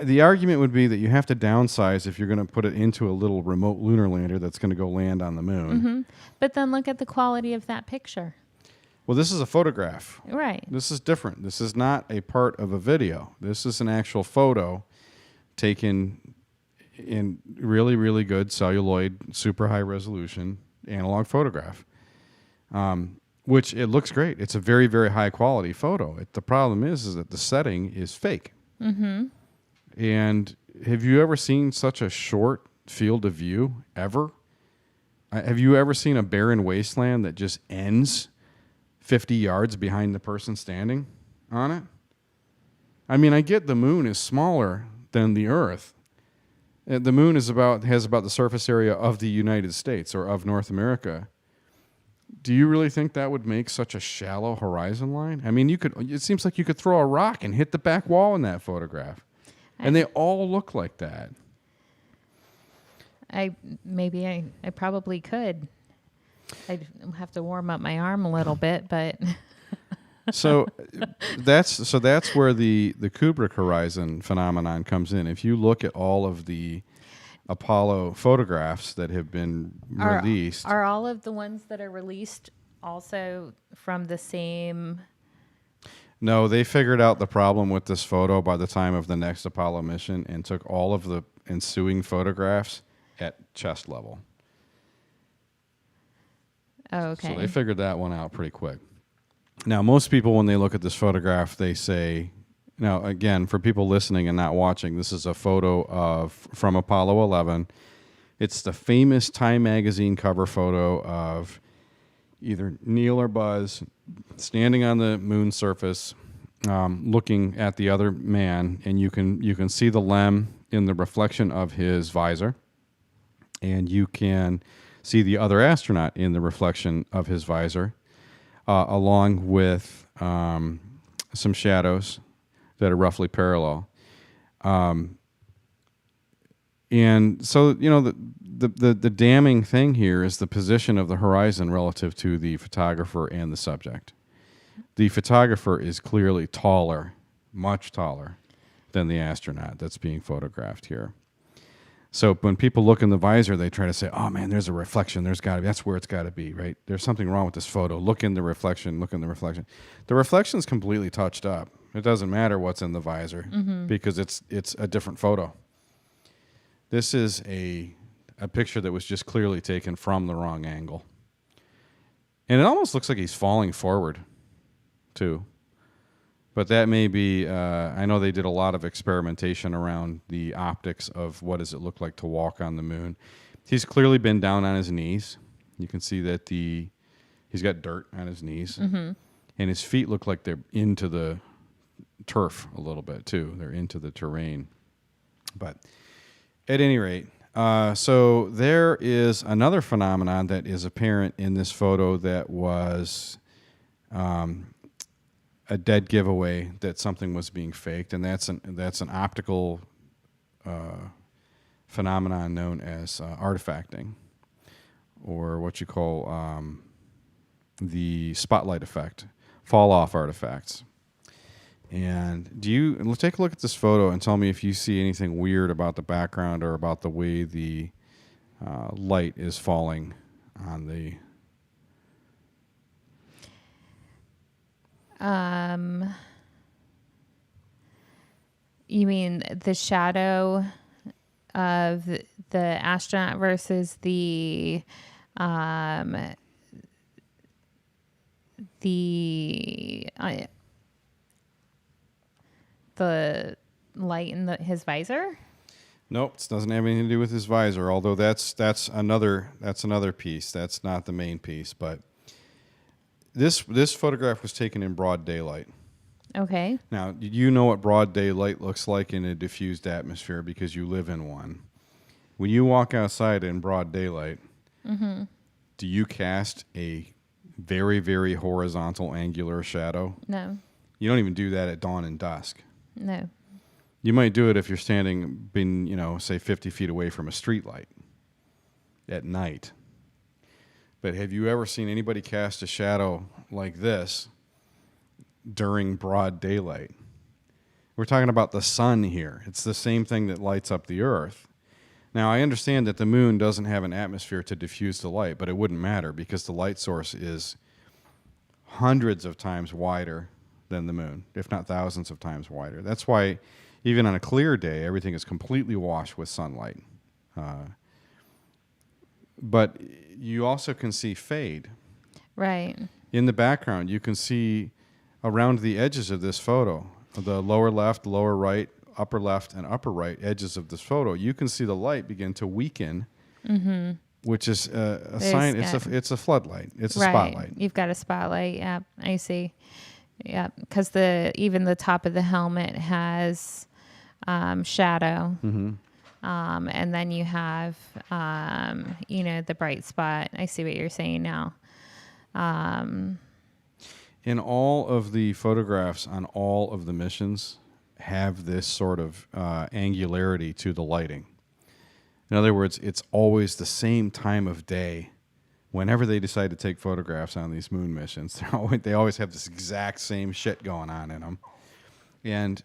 The argument would be that you have to downsize if you're going to put it into a little remote lunar lander that's going to go land on the moon. Mm-hmm. But then look at the quality of that picture. Well, this is a photograph. Right. This is different. This is not a part of a video. This is an actual photo taken in really, really good celluloid, super high resolution analog photograph, which it looks great. It's a very, very high quality photo. The problem is that the setting is fake. Mm-hmm. And have you ever seen such a short field of view ever? Have you ever seen a barren wasteland that just ends 50 yards behind the person standing on it? I mean, I get the moon is smaller than the Earth. The moon has about the surface area of the United States or of North America. Do you really think that would make such a shallow horizon line? I mean, it seems like you could throw a rock and hit the back wall in that photograph. And they all look like that. I probably could. I'd have to warm up my arm a little bit, but So that's where the Kubrick horizon phenomenon comes in. If you look at all of the Apollo photographs that have been released, are all of the ones that are released also from the same? No, they figured out the problem with this photo by the time of the next Apollo mission and took all of the ensuing photographs at chest level. Oh, okay. So they figured that one out pretty quick. Now, most people, when they look at this photograph, they say, now, again, for people listening and not watching, this is a photo from Apollo 11. It's the famous Time magazine cover photo of either Neil or Buzz standing on the moon surface, looking at the other man, and you can see the lem in the reflection of his visor, and you can see the other astronaut in the reflection of his visor, along with some shadows that are roughly parallel. And so, the damning thing here is the position of the horizon relative to the photographer and the subject. The photographer is clearly taller, much taller, than the astronaut that's being photographed here. So when people look in the visor, they try to say, oh man, there's a reflection. That's where it's got to be, right? There's something wrong with this photo. Look in the reflection. The reflection's completely touched up. It doesn't matter what's in the visor because it's a different photo. This is a picture that was just clearly taken from the wrong angle. And it almost looks like he's falling forward, too. But that may be, I know they did a lot of experimentation around the optics of what does it look like to walk on the moon. He's clearly been down on his knees. You can see that he's got dirt on his knees. Mm-hmm. And his feet look like they're into the turf a little bit, too. They're into the terrain. But at any rate, so there is another phenomenon that is apparent in this photo that was a dead giveaway that something was being faked, and that's an optical phenomenon known as artifacting, or what you call the spotlight effect, fall-off artifacts. And let's take a look at this photo and tell me if you see anything weird about the background or about the way the light is falling on the... You mean the shadow of the astronaut versus the light in his visor? Nope, it doesn't have anything to do with his visor. Although that's another piece. That's not the main piece. But this photograph was taken in broad daylight. Okay. Now, you know what broad daylight looks like in a diffused atmosphere because you live in one. When you walk outside in broad daylight, do you cast a very, very horizontal angular shadow? No. You don't even do that at dawn and dusk. No. You might do it if you're standing, say 50 feet away from a street light at night. But have you ever seen anybody cast a shadow like this during broad daylight? We're talking about the sun here. It's the same thing that lights up the earth. Now, I understand that the moon doesn't have an atmosphere to diffuse the light, but it wouldn't matter because the light source is hundreds of times wider than the moon, if not thousands of times wider. That's why even on a clear day, everything is completely washed with sunlight. But you also can see fade. Right. In the background, you can see around the edges of this photo, the lower left, lower right, upper left, and upper right edges of this photo, you can see the light begin to weaken, which is a sign. It's a floodlight. It's a spotlight. You've got a spotlight. Yeah, I see. Yeah, because even the top of the helmet has shadow. And then you have, the bright spot. I see what you're saying now. In all of the photographs on all of the missions have this sort of angularity to the lighting. In other words, it's always the same time of day. Whenever they decide to take photographs on these moon missions, they always have this exact same shit going on in them. And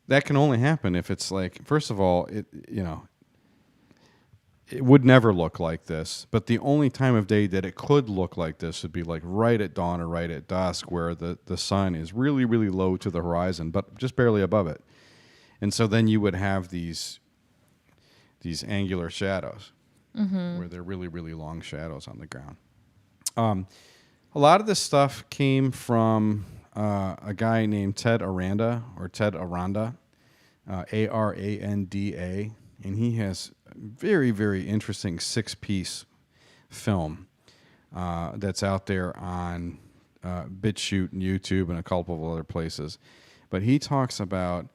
that can only happen if it's like, first of all, it would never look like this, but the only time of day that it could look like this would be like right at dawn or right at dusk, where the sun is really, really low to the horizon, but just barely above it. And so then you would have these angular shadows, where they're really, really long shadows on the ground. A lot of this stuff came from a guy named Ted Aranda, Aranda, Aranda, and he has very, very interesting 6-piece film that's out there on BitChute and YouTube and a couple of other places. But he talks about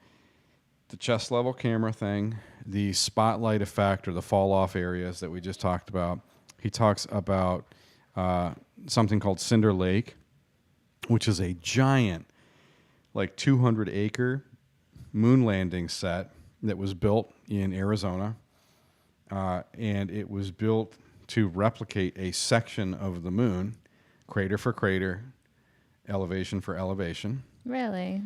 the chest level camera thing, the spotlight effect or the fall off areas that we just talked about. He talks about something called Cinder Lake, which is a giant, like 200-acre moon landing set that was built in Arizona. And it was built to replicate a section of the moon, crater for crater, elevation for elevation. Really?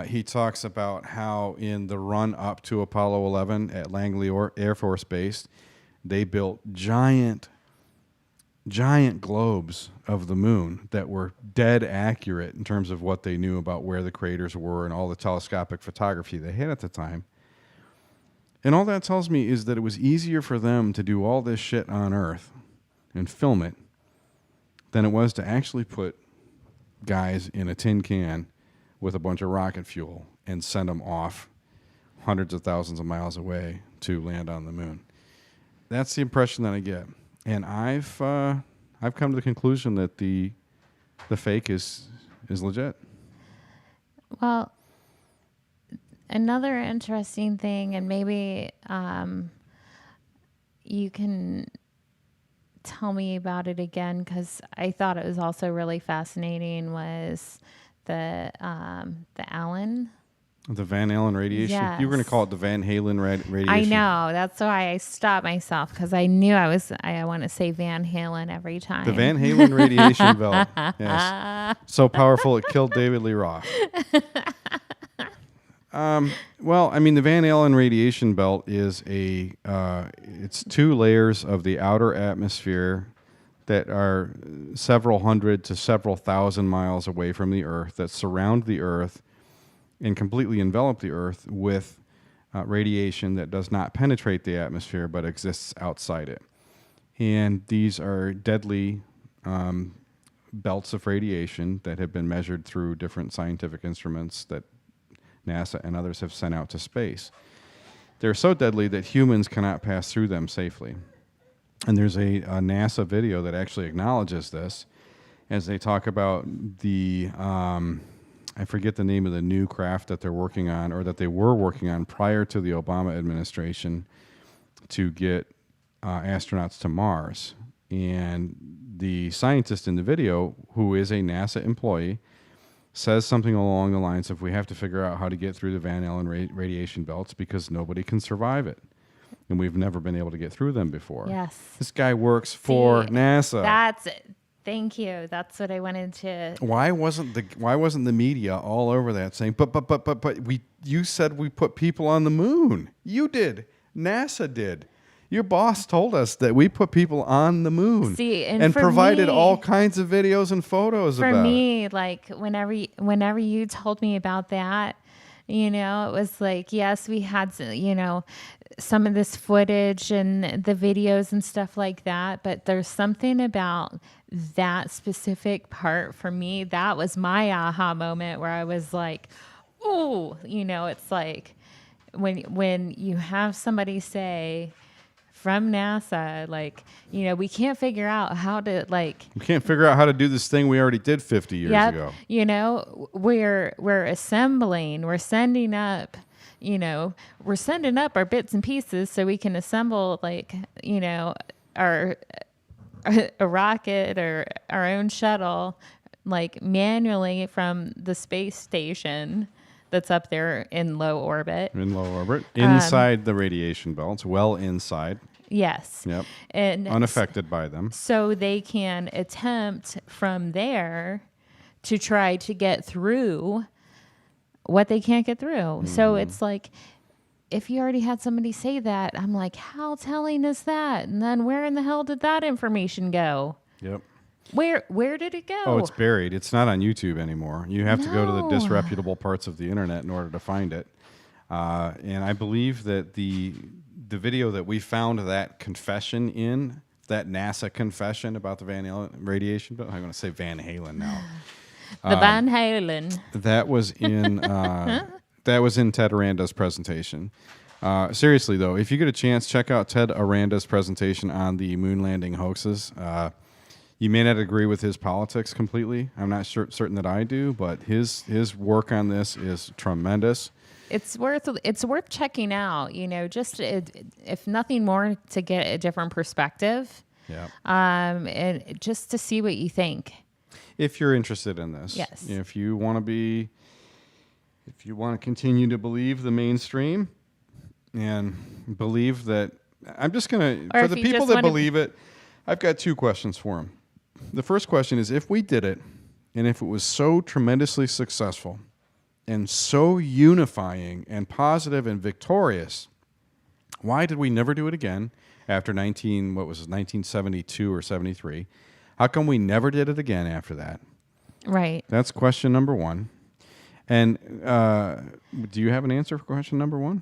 He talks about how in the run up to Apollo 11 at Langley Air Force Base, they built giant globes of the moon that were dead accurate in terms of what they knew about where the craters were and all the telescopic photography they had at the time. And all that tells me is that it was easier for them to do all this shit on Earth and film it than it was to actually put guys in a tin can with a bunch of rocket fuel and send them off hundreds of thousands of miles away to land on the moon. That's the impression that I get. And I've come to the conclusion that the fake is legit. Well, another interesting thing, and maybe you can tell me about it again, because I thought it was also really fascinating, was the Allen. The Van Allen radiation. Yes. You were going to call it the Van Halen radiation. I know. That's why I stopped myself, because I knew I want to say Van Halen every time. The Van Halen radiation belt. Yes. So powerful it killed David Lee Roth. Well, I mean, the Van Allen radiation belt is it's 2 layers of the outer atmosphere that are several hundred to several thousand miles away from the Earth, that surround the Earth and completely envelop the Earth with radiation that does not penetrate the atmosphere but exists outside it. And these are deadly belts of radiation that have been measured through different scientific instruments that NASA and others have sent out to space. They're so deadly that humans cannot pass through them safely. And there's a NASA video that actually acknowledges this, as they talk about the I forget the name of the new craft that they're working on, or that they were working on prior to the Obama administration, to get astronauts to Mars. And the scientist in the video, who is a NASA employee, says something along the lines of, we have to figure out how to get through the Van Allen radiation belts because nobody can survive it. And we've never been able to get through them before. Yes. This guy works for NASA. That's it. Thank you. That's what I wanted to. Why wasn't the media all over that saying, but you said we put people on the moon. You did. NASA did. Your boss told us that we put people on the moon. See, and provided all kinds of videos and photos about it. For me, like whenever you told me about that, it was like, yes, we had, some of this footage and the videos and stuff like that, but there's something about that specific part for me. That was my aha moment, where I was like, oh, it's like when you have somebody say from NASA, like, we can't figure out how to, like... We can't figure out how to do this thing we already did 50 years ago. We're assembling, we're sending up, we're sending up our bits and pieces so we can assemble, like, a rocket or our own shuttle, like, manually from the space station that's up there in low orbit. Inside the radiation belts, well inside. Yes. Yep. And unaffected by them. So they can attempt from there to try to get through what they can't get through. Mm-hmm. So it's like, if you already had somebody say that, I'm like, how telling is that? And then where in the hell did that information go? Yep. Where did it go? Oh, it's buried. It's not on YouTube anymore. You have to go to the disreputable parts of the internet in order to find it. And I believe that the video that we found that confession in, that NASA confession about the Van Halen radiation, but I'm going to say Van Halen now. The Van Halen. That was in Ted Aranda's presentation. Seriously, though, if you get a chance, check out Ted Aranda's presentation on the moon landing hoaxes. You may not agree with his politics completely. I'm not certain that I do, but his work on this is tremendous. It's worth checking out. Just if nothing more, to get a different perspective. Yeah. And just to see what you think. If you're interested in this, yes. If you want to continue to believe the mainstream and believe that, I'm just going to, for the people that believe it, I've got 2 questions for them. The first question is, if we did it, and if it was so tremendously successful and so unifying and positive and victorious, why did we never do it again after 1972 or 73? How come we never did it again after that? Right. That's question number 1. And do you have an answer for question number 1?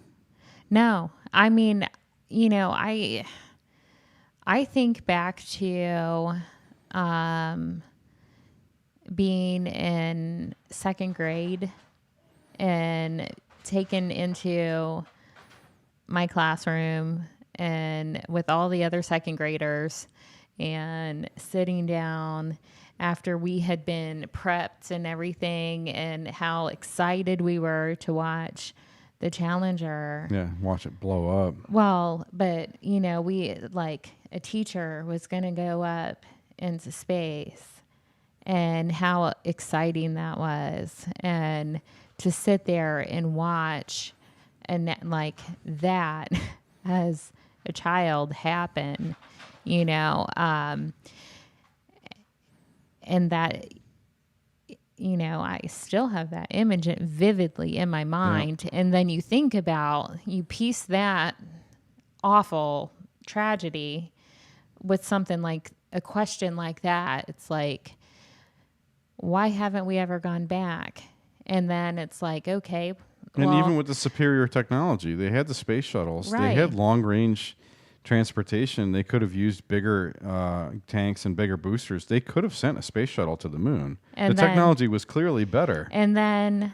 No. I mean, I think back to being in 2nd grade and taken into my classroom and with all the other second graders and sitting down after we had been prepped and everything and how excited we were to watch the Challenger. Yeah, watch it blow up. Well, but we like a teacher was going to go up into space and how exciting that was. And to sit there and watch and like that as a child happen, and that, I still have that image vividly in my mind. Yeah. And then you piece that awful tragedy with something like a question like that. It's like, why haven't we ever gone back? And then it's like, okay. And even with the superior technology, they had the space shuttles. Right. They had long-range transportation. They could have used bigger tanks and bigger boosters. They could have sent a space shuttle to the moon. The technology was clearly better. And then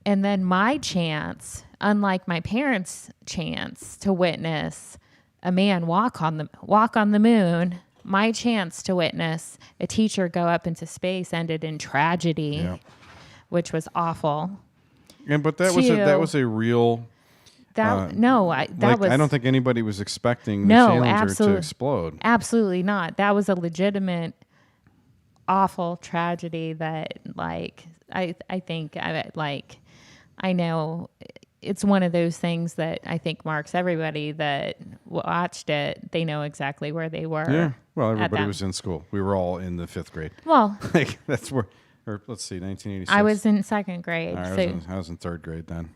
my chance, unlike my parents' chance to witness a man walk on the moon, my chance to witness a teacher go up into space ended in tragedy, which was awful. But that was a real. I don't think anybody was expecting the Challenger to explode. Absolutely not. That was a legitimate, awful tragedy that, like, I know it's one of those things that I think marks everybody that watched it. They know exactly where they were. Yeah. Well, everybody was in school. We were all in the 5th grade. Well, that's where. Or let's see, 1986. I was in 2nd grade. I was in 3rd grade then.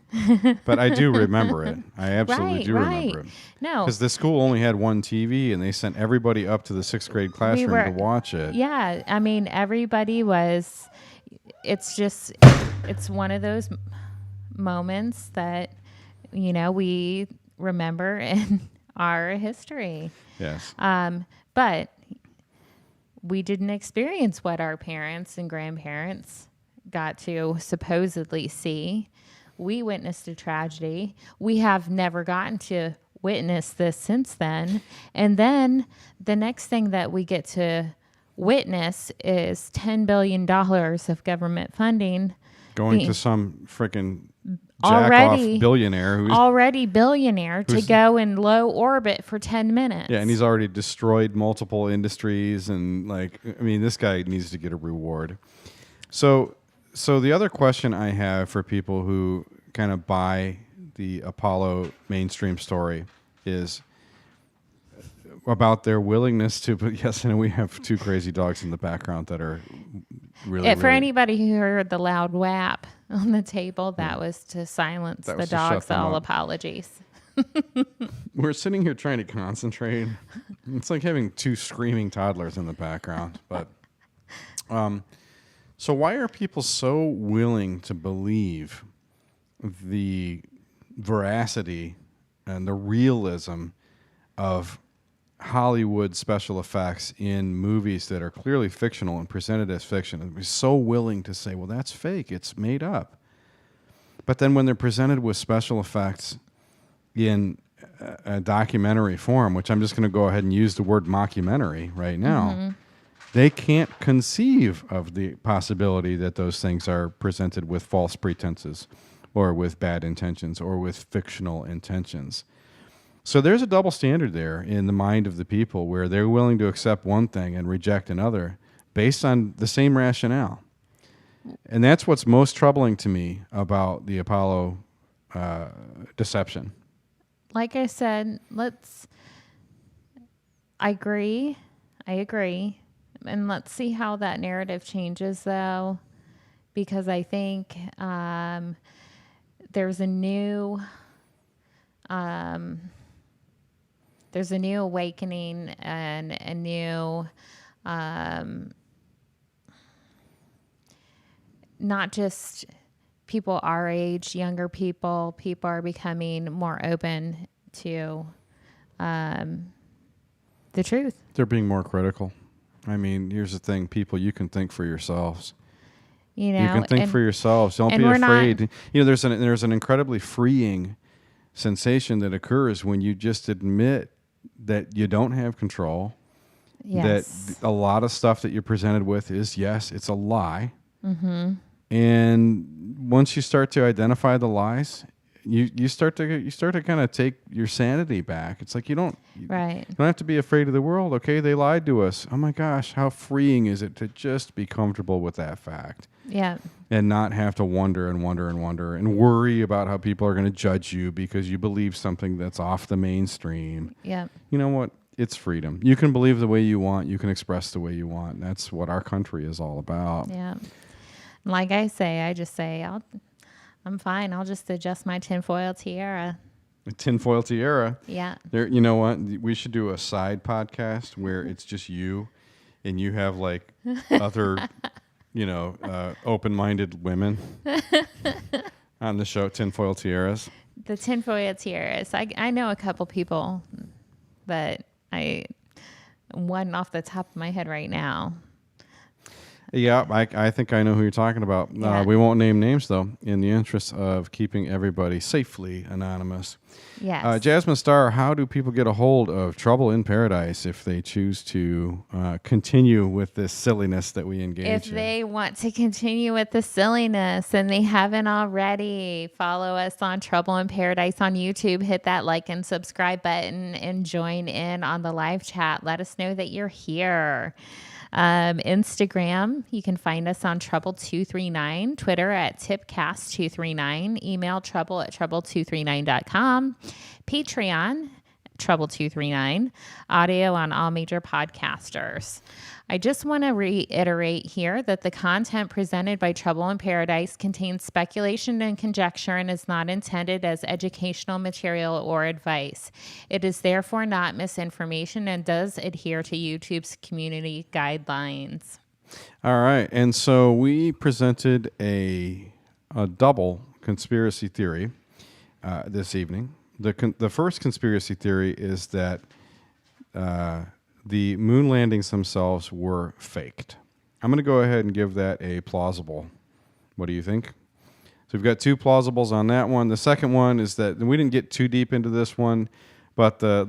But I do remember it. I absolutely remember it. No. Because the school only had one TV, and they sent everybody up to the 6th grade classroom to watch it. Yeah. I mean, everybody was... It's one of those moments that, we remember in our history. Yes. But... we didn't experience what our parents and grandparents got to supposedly see. We witnessed a tragedy. We have never gotten to witness this since then. And then the next thing that we get to witness is $10 billion of government funding. Going to some freaking jack-off billionaire. To go in low orbit for 10 minutes. Yeah, and he's already destroyed multiple industries. And, this guy needs to get a reward. So the other question I have for people who kind of buy the Apollo mainstream story is about their willingness to... Yes, and we have 2 crazy dogs in the background that are really... For anybody who heard the loud whap on the table, that was to silence the dogs. All apologies. We're sitting here trying to concentrate. It's like having 2 screaming toddlers in the background. But so why are people so willing to believe the veracity and the realism of Hollywood special effects in movies that are clearly fictional and presented as fiction, and we're so willing to say, well, that's fake, it's made up. But then when they're presented with special effects in a documentary form, which I'm just going to go ahead and use the word mockumentary right now, they can't conceive of the possibility that those things are presented with false pretenses or with bad intentions or with fictional intentions. So there's a double standard there in the mind of the people where they're willing to accept one thing and reject another based on the same rationale. And that's what's most troubling to me about the Apollo deception. Like I said, I agree. And let's see how that narrative changes, though, because I think there's a new awakening and a new, not just people our age, younger people are becoming more open to the truth. They're being more critical. I mean, here's the thing, people, you can think for yourselves. You know, You can think for yourselves. Don't be afraid. There's an incredibly freeing sensation that occurs when you just admit that you don't have control. Yes. That a lot of stuff that you're presented with is, yes, it's a lie. Mm-hmm. And once you start to identify the lies, you start to kind of take your sanity back. It's like you don't have to be afraid of the world. Okay, they lied to us. Oh my gosh, how freeing is it to just be comfortable with that fact? Yeah. And not have to wonder and worry about how people are going to judge you because you believe something that's off the mainstream. Yeah. You know what? It's freedom. You can believe the way you want. You can express the way you want. That's what our country is all about. Yeah. Like I just say, I'm fine. I'll just adjust my tinfoil tiara. A tinfoil tiara. Yeah. You know what? We should do a side podcast where it's just you and you have like other, open-minded women on the show, tinfoil tiaras. The tinfoil tiaras. I know a couple people, but one off the top of my head right now. Yeah, I think I know who you're talking about. Yeah. We won't name names, though, in the interest of keeping everybody safely anonymous. Yes. Jasmine Starr, how do people get a hold of Trouble in Paradise if they choose to continue with this silliness that we engage in? If they want to continue with the silliness and they haven't already, follow us on Trouble in Paradise on YouTube. Hit that like and subscribe button and join in on the live chat. Let us know that you're here. Instagram, you can find us on Trouble239, Twitter at Tipcast239, email trouble@trouble239.com, Patreon, Trouble239, audio on all major podcasters. I just want to reiterate here that the content presented by Trouble in Paradise contains speculation and conjecture and is not intended as educational material or advice. It is therefore not misinformation and does adhere to YouTube's community guidelines. All right. And so we presented a double conspiracy theory this evening. The first conspiracy theory is that the moon landings themselves were faked. I'm going to go ahead and give that a plausible. What do you think? So we've got two plausibles on that one. The second one is that we didn't get too deep into this one, but the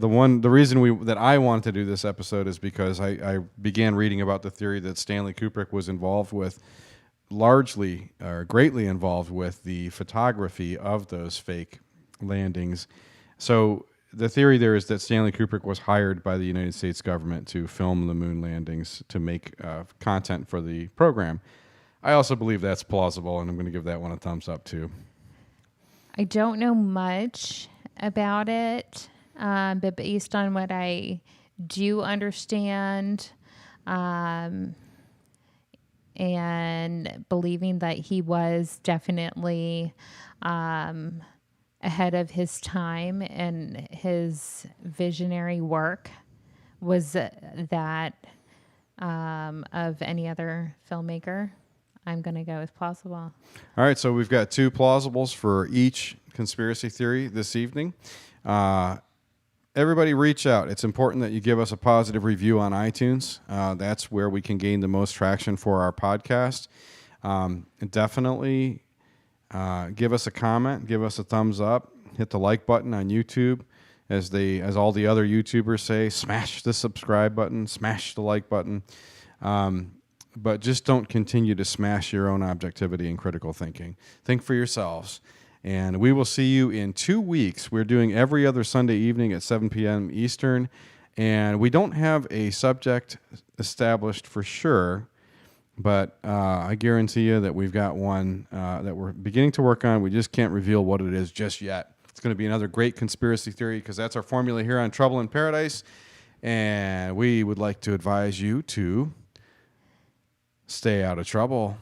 reason that I wanted to do this episode is because I began reading about the theory that Stanley Kubrick was involved with, largely or greatly involved with the photography of those fake landings. So the theory there is that Stanley Kubrick was hired by the United States government to film the moon landings to make content for the program. I also believe that's plausible, and I'm going to give that one a thumbs up too. I don't know much about it, but based on what I do understand, and believing that he was definitely ahead of his time, and his visionary work was that of any other filmmaker. I'm going to go with plausible. All right, so we've got two plausibles for each conspiracy theory this evening. Everybody reach out. It's important that you give us a positive review on iTunes. That's where we can gain the most traction for our podcast. Definitely give us a comment, give us a thumbs up, hit the like button on YouTube. As all the other YouTubers say, smash the subscribe button, smash the like button. But just don't continue to smash your own objectivity and critical thinking. Think for yourselves. And we will see you in 2 weeks. We're doing every other Sunday evening at 7 p.m. Eastern. And we don't have a subject established for sure, but I guarantee you that we've got one that we're beginning to work on. We just can't reveal what it is just yet. It's going to be another great conspiracy theory because that's our formula here on Trouble in Paradise. And we would like to advise you to stay out of trouble.